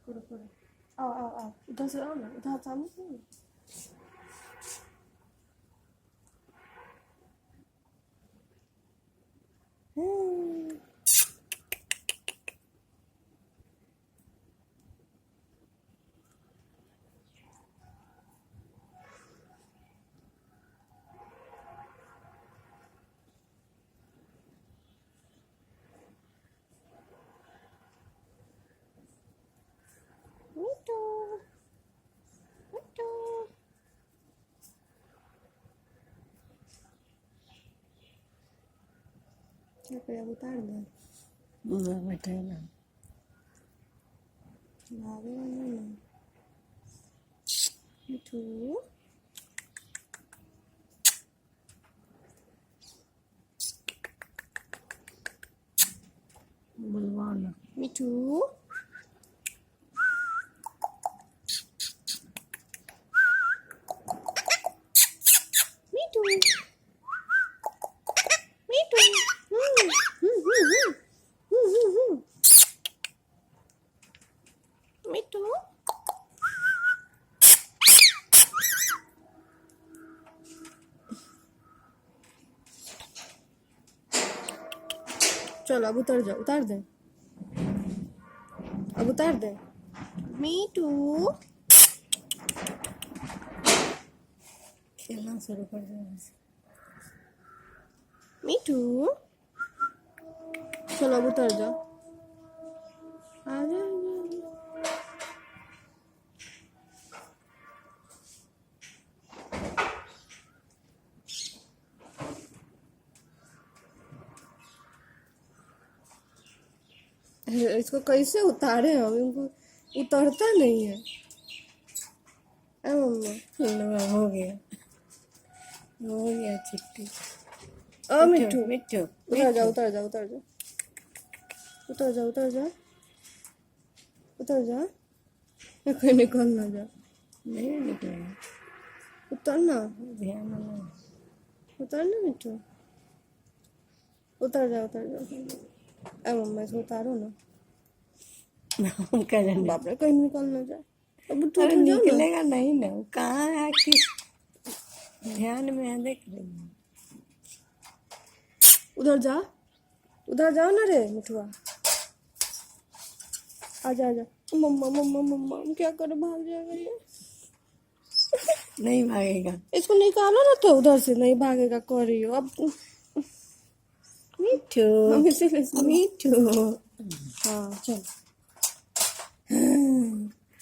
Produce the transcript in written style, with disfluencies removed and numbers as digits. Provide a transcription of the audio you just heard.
पूरा आओ आओ आओ, उधर से आओ ना, उधर सामने से आओ ना। मिट्टू मिट्टू क्या करे, अब उतार दे, बैठे ना भागेगा नहीं ना मिट्टू। बुलवा ना मिट्टू मिट्टू मिट्टू मिट्टू। चलो अब उतर जाओ, उतार दे, अब उतार दे मीटू। खेलना शुरू कर दे मीटू चलो अब उतर जाओ, आ जा इसको कैसे उतारे हम, इनको उतरता नहीं है। मम्मा हो गया चिट्टी। ओ मिट्टू मिट्टू उतर जा उतर जा उतर जा उतर जा उतर जा उतर जा, कहीं निकल ना जा, नहीं निकलेगा, उतरना ध्यान नहीं। उतरना मिट्टू, उतर जा उतर जा। मम्मा इसको उतारो ना, कर बाप रे कहीं निकल ना जाए। अब तू अरे उतर जाओ ना। निकलेगा नहीं ना, वो कहाँ है किस ध्यान में है, देख लेंगे। उधर जाओ ना रे मिठुआ, आजा आजा। मम्मा मम्मा मम्मा हम क्या करें, भाग जाएगा ये। नहीं भागेगा, इसको निकालो ना, तो उधर से नहीं भागेगा, करियो अब। मिठू हम इसीलिए मिठू। हाँ चल।